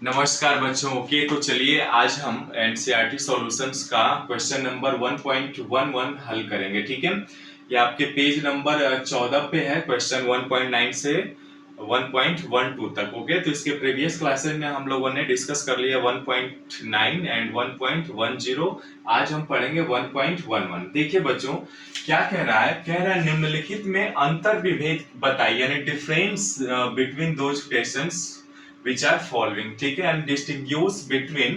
नमस्कार बच्चों। ओके, तो चलिए आज हम एनसीईआरटी सॉल्यूशंस का क्वेश्चन नंबर 1.11 हल करेंगे। ठीक है, ये आपके पेज नंबर 14 पे है, क्वेश्चन 1.9 से 1.12 तक। ओके, तो इसके प्रीवियस क्लासेस में हम लोगों ने डिस्कस कर लिया 1.9 एंड 1.10। आज हम पढ़ेंगे 1.11। देखिए बच्चों, क्या कह रहा है? कह रहा है निम्नलिखित में अंतर विभेद बताइए, यानी difference between those questions which are following। ठीक है, and distinguish between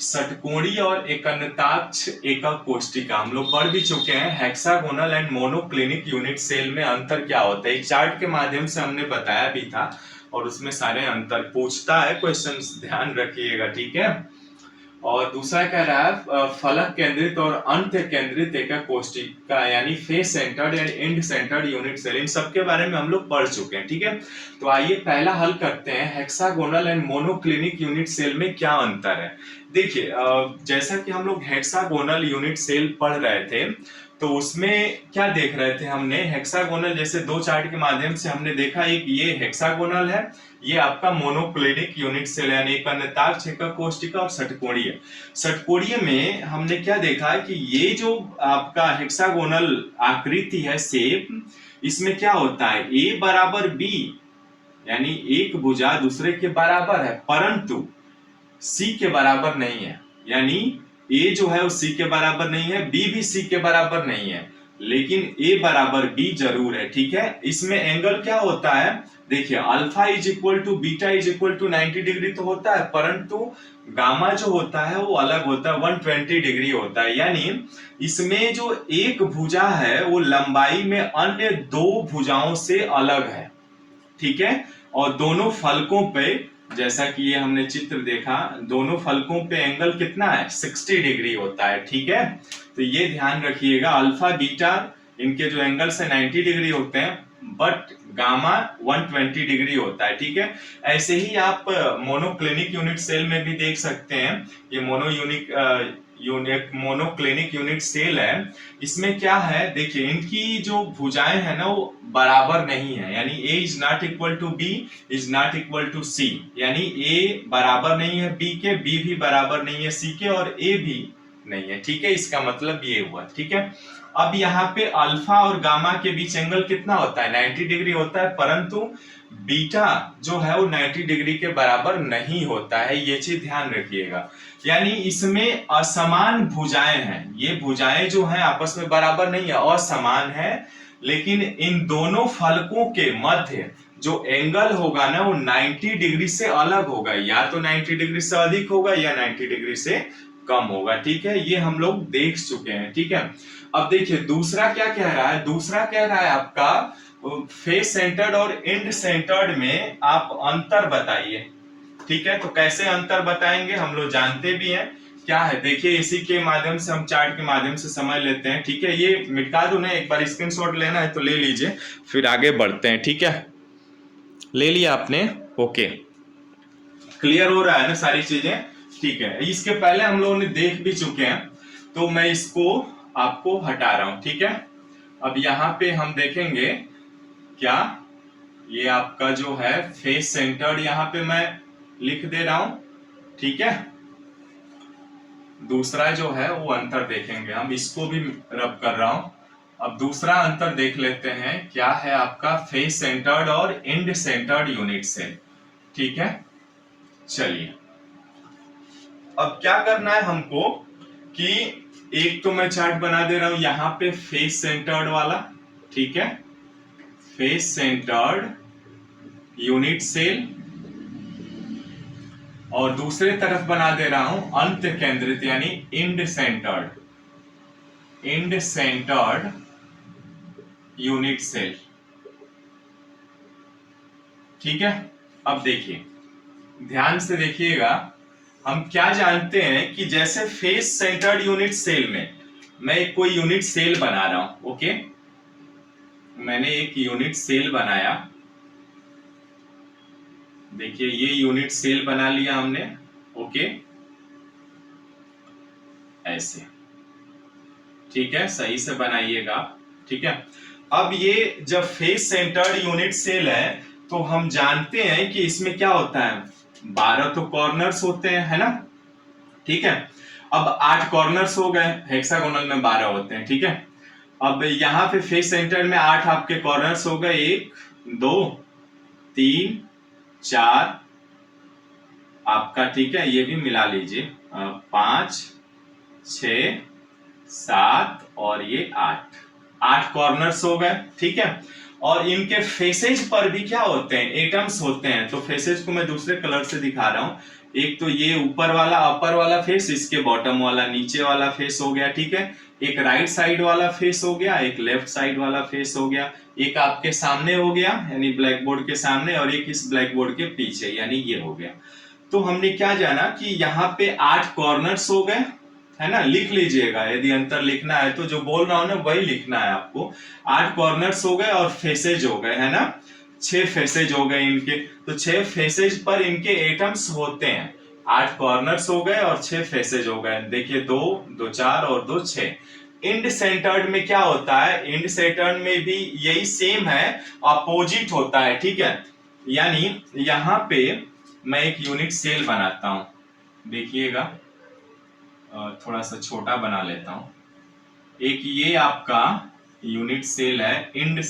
षटकोणीय और एकन्नताक्ष एकक कोष्ठिका। हम लोग पढ़ भी चुके हैं। Hexagonal and monoclinic unit cell में अंतर क्या होता है, एक चार्ट के माध्यम से हमने बताया भी था और उसमें सारे अंतर पूछता है क्वेश्चंस, ध्यान रखिएगा। ठीक है, और दूसरा कह रहा है फलक केंद्रित और अंत केंद्रित एकक कोष्ठिका, यानी face centred and end centred unit cell. इन सब के बारे में हम लोग पढ़ चुके हैं। ठीक है, तो आइए पहला हल करते हैं। Hexagonal and monoclinic unit cell में क्या अंतर है? देखिए, जैसा कि हम लोग हेक्सागोनल यूनिट सेल पढ़ रहे थे तो उसमें क्या देख रहे थे हमने? हेक्सागोनल जैसे दो चार्ट के माध्यम से हमने देखा, एक ये हेक्सागोनल है, ये आपका मोनोक्लिनिक यूनिट सेल यानी एकन्नताक्ष एकक कोष्ठिका, और षटकोणीय। षटकोणीय में हमने क्या देखा है कि ये जो आपका हेक्सागोनल आकृति है, शेप, इसमें क्या होता है? ए बराबर बी, यानी एक भुजा दूसरे के बराबर है, परंतु सी के बराबर नहीं है। यानी ए जो है वो सी के बराबर नहीं है, बी भी सी के बराबर नहीं है, लेकिन ए बराबर बी जरूर है। ठीक है, इसमें एंगल क्या होता है? देखिए, alpha is equal to beta is equal to 90 degree तो होता है, परंतु गामा जो होता है वो अलग होता है, 120 डिग्री होता है। यानी इसमें जो एक भुजा है वो लंबाई में अन्य दो भुजाओं से अलग है। ठीक है, और दोनों फलकों पे, जैसा कि ये हमने चित्र देखा, दोनों फलकों पे एंगल कितना है? 60 डिग्री होता है। ठीक है, तो ये ध्यान रखिएगा, अल्फा बीटा इनके जो एंगल से 90 डिग्री होते हैं, बट गामा 120 डिग्री होता है। ठीक है, ऐसे ही आप मोनोक्लिनिक यूनिट सेल में भी देख सकते हैं। ये मोनोक्लिनिक यूनिट सेल है। इसमें क्या है? देखिए, इनकी जो भुजाएं है ना वो बराबर नहीं है, यानी a is not equal to b is not equal to c, यानी a बराबर नहीं है b के, b भी बराबर नहीं है c के, और a भी नहीं है। ठीक है, इसका मतलब ये हुआ। ठीक है, अब यहाँ पे अल्फा और गामा के बीच एंगल कितना होता है? 90 डिग्री होता है, परंतु बीटा जो है वो 90 डिग्री के बराबर नहीं होता है, ये चीज ध्यान रखिएगा। यानी इसमें असमान भुजाएं हैं, ये भुजाएं जो हैं आपस में बराबर नहीं है, असमान है, लेकिन इन दोनों फलकों के मध्य जो एंगल होगा ना वो 90 डिग्री से अलग होगा, या तो 90 डिग्री से अधिक होगा या 90 डिग्री से कम होगा। ठीक है, ये हम लोग देख चुके हैं। ठीक है, अब देखिए दूसरा क्या कह रहा है? दूसरा कह रहा है आपका फेस सेंटर्ड और एंड सेंटर्ड में आप अंतर बताइए। ठीक है, तो कैसे अंतर बताएंगे? हम लोग जानते भी हैं क्या है। देखिए, इसी के माध्यम से हम चार्ट के माध्यम से समझ लेते हैं। ठीक है, ये मिटा दो ना, एक बार स्क्रीनशॉट लेना है तो ले लीजिए, फिर आगे बढ़ते हैं। ठीक है, ले लिया आपने? ओके, क्लियर हो रहा है ना सारी चीजें? ठीक है, इसके पहले हम लोगों ने देख भी चुके हैं, तो मैं इसको आपको हटा रहा हूं। ठीक है, अब यहाँ पे हम देखेंगे क्या, ये आपका जो है फेस सेंटर्ड यहाँ पे मैं लिख दे रहा हूं। ठीक है, दूसरा जो है वो अंतर देखेंगे हम, इसको भी रब कर रहा हूं। अब दूसरा अंतर देख लेते हैं, क्या है आपका फेस सेंटर्ड और एंड सेंटर्ड यूनिट सेल। ठीक है, चलिए अब क्या करना है हमको कि एक तो मैं चार्ट बना दे रहा हूं यहाँ पे फेस सेंटर्ड वाला। ठीक है, फेस सेंटर्ड यूनिट सेल, और दूसरे तरफ बना दे रहा हूं अंत केंद्रित यानी एंड सेंटर्ड यूनिट सेल। ठीक है, अब देखिए, ध्यान से देखिएगा, हम क्या जानते हैं कि जैसे फेस सेंटर्ड यूनिट सेल में मैं कोई यूनिट सेल बना रहा हूं। ओके, मैंने एक यूनिट सेल बनाया, देखिए ये यूनिट सेल बना लिया हमने। ओके, ऐसे। ठीक है, सही से बनाइएगा। ठीक है, अब ये जब फेस सेंटर्ड यूनिट सेल है तो हम जानते हैं कि इसमें क्या होता है? 12 तो कॉर्नर्स होते हैं, है ना, ठीक है। अब 8 कॉर्नर्स हो गए, हेक्सागोनल में 12 होते हैं, ठीक है। अब यहाँ पे फेस सेंटर में 8 आपके कॉर्नर्स हो गए, 1 2 3 4 आपका, ठीक है, ये भी मिला लीजिए, 5 6 7 और ये 8 कॉर्नर्स हो गए, ठीक है। और इनके फेसेज पर भी क्या होते हैं, एटम्स होते हैं। तो फेसेज को मैं दूसरे कलर से दिखा रहा हूं। एक तो ये ऊपर वाला अपर वाला फेस, इसके बॉटम वाला नीचे वाला फेस हो गया, ठीक है। एक राइट साइड वाला फेस हो गया, एक लेफ्ट साइड वाला फेस हो गया, एक आपके सामने हो गया यानी ब्लैक बोर्ड के सामने, और एक इस ब्लैक बोर्ड के पीछे यानी ये हो गया। तो हमने क्या जाना कि यहाँ पे 8 कॉर्नर्स हो गए, है ना, लिख लीजिएगा, यदि अंतर लिखना है तो जो बोल रहा हूं ना वही लिखना है आपको। 8 कॉर्नर्स हो गए और फेसेज हो गए, है ना, 6 फेसेज हो गए इनके। तो 6 फेसेज पर इनके एटम्स होते हैं। 8 कॉर्नर्स हो गए और 6 फेसेज हो गए। देखिए 2 2 4 और 2 6। इंड सेंटर्ड में क्या होता है, इंड सेंटर्ड में भी यही सेम है, अपोजिट होता है, ठीक है। यानी यहाँ पे मैं एक यूनिट सेल बनाता हूं, देखिएगा, थोड़ा सा छोटा बना लेता हूं। एक ये आपका यूनिट सेल है, इंड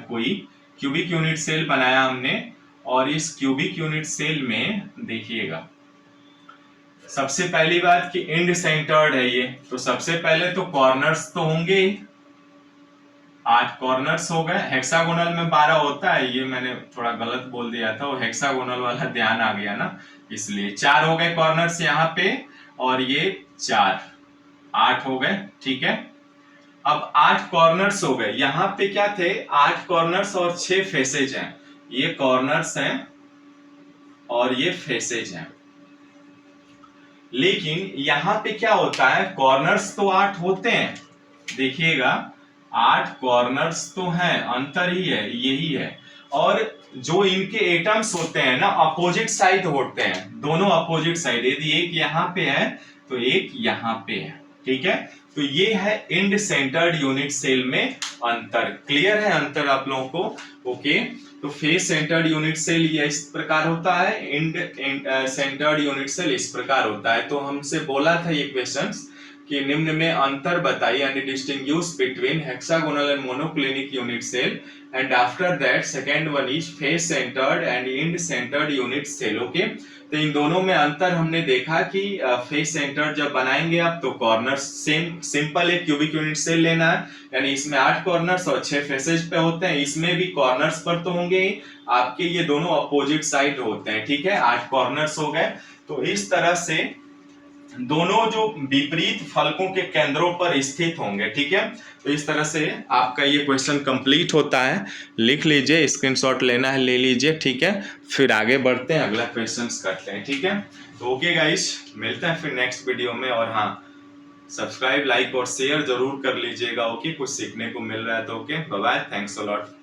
कोई क्यूबिक यूनिट सेल बनाया हमने, और इस क्यूबिक यूनिट सेल में देखिएगा, सबसे पहली बात कि इंड सेंटर्ड है ये, तो सबसे पहले तो कॉर्नर्स तो होंगे ही, 8 कॉर्नर्स हो गए। हेक्सागोनल में 12 होता है, ये मैंने थोड़ा गलत बोल दिया था, वो हेक्सागोनल वाला ध्यान आ गया ना, इसलिए 4 हो गए कॉर्नर्स यहाँ पे, और ये 4 8 हो गए, ठीक है। अब 8 कॉर्नर्स हो गए, यहाँ पे क्या थे, 8 कॉर्नर्स और 6 फेसेज हैं। ये कॉर्नर्स हैं और ये फेसेज हैं। लेकिन यहाँ पे क्या होता है, कॉर्नर्स तो 8 होते हैं, देखिएगा 8 कॉर्नर्स तो हैं, अंतर ही है, यही है। और जो इनके एटम्स होते हैं ना, अपोजिट साइड होते हैं, दोनों अपोजिट साइड। यदि एक यहाँ पे है तो एक यहाँ पे है, ठीक है। तो ये है इंड सेंटर्ड यूनिट सेल में अंतर। क्लियर है अंतर आप लोगों को? ओके। तो फेस सेंटर्ड यूनिट सेल ये इस प्रकार होता है, इंड सेंटर्ड यूनिट सेल इस प्रकार होता है। तो हमसे बोला था ये क्वेश्चंस कि निम्न में अंतर बताइए, यानी distinguish between hexagonal and monoclinic unit cell, and after that second one is face centred and end centred unit cell. Okay. तो इन दोनों में अंतर हमने देखा कि फेस सेंटर्ड जब बनाएंगे आप तो कॉर्नर्स सेम, सिंपल एक क्यूबिक यूनिट सेल लेना है, यानी इसमें 8 कॉर्नर्स और 6 फेसेज पे होते हैं। इसमें भी कॉर्नर्स पर तो होंगे ही, आपके ये दोनों अपोजिट साइड होते हैं, ठीक है। 8 कॉर्नर्स हो गए। तो इस तरह से दोनों जो विपरीत फलकों के केंद्रों पर स्थित होंगे, ठीक है। तो इस तरह से आपका ये क्वेश्चन कंप्लीट होता है। लिख लीजिए, स्क्रीनशॉट लेना है ले लीजिए, ठीक है। फिर आगे बढ़ते हैं, अगला क्वेश्चंस करते हैं, ठीक है। तो ओके गाइस, मिलते हैं फिर नेक्स्ट वीडियो में। और हाँ, सब्सक्राइब, लाइक और शेयर जरूर कर लीजिएगा। ओके, कुछ सीखने को मिल रहा है तो। Okay, bye bye, thanks a lot.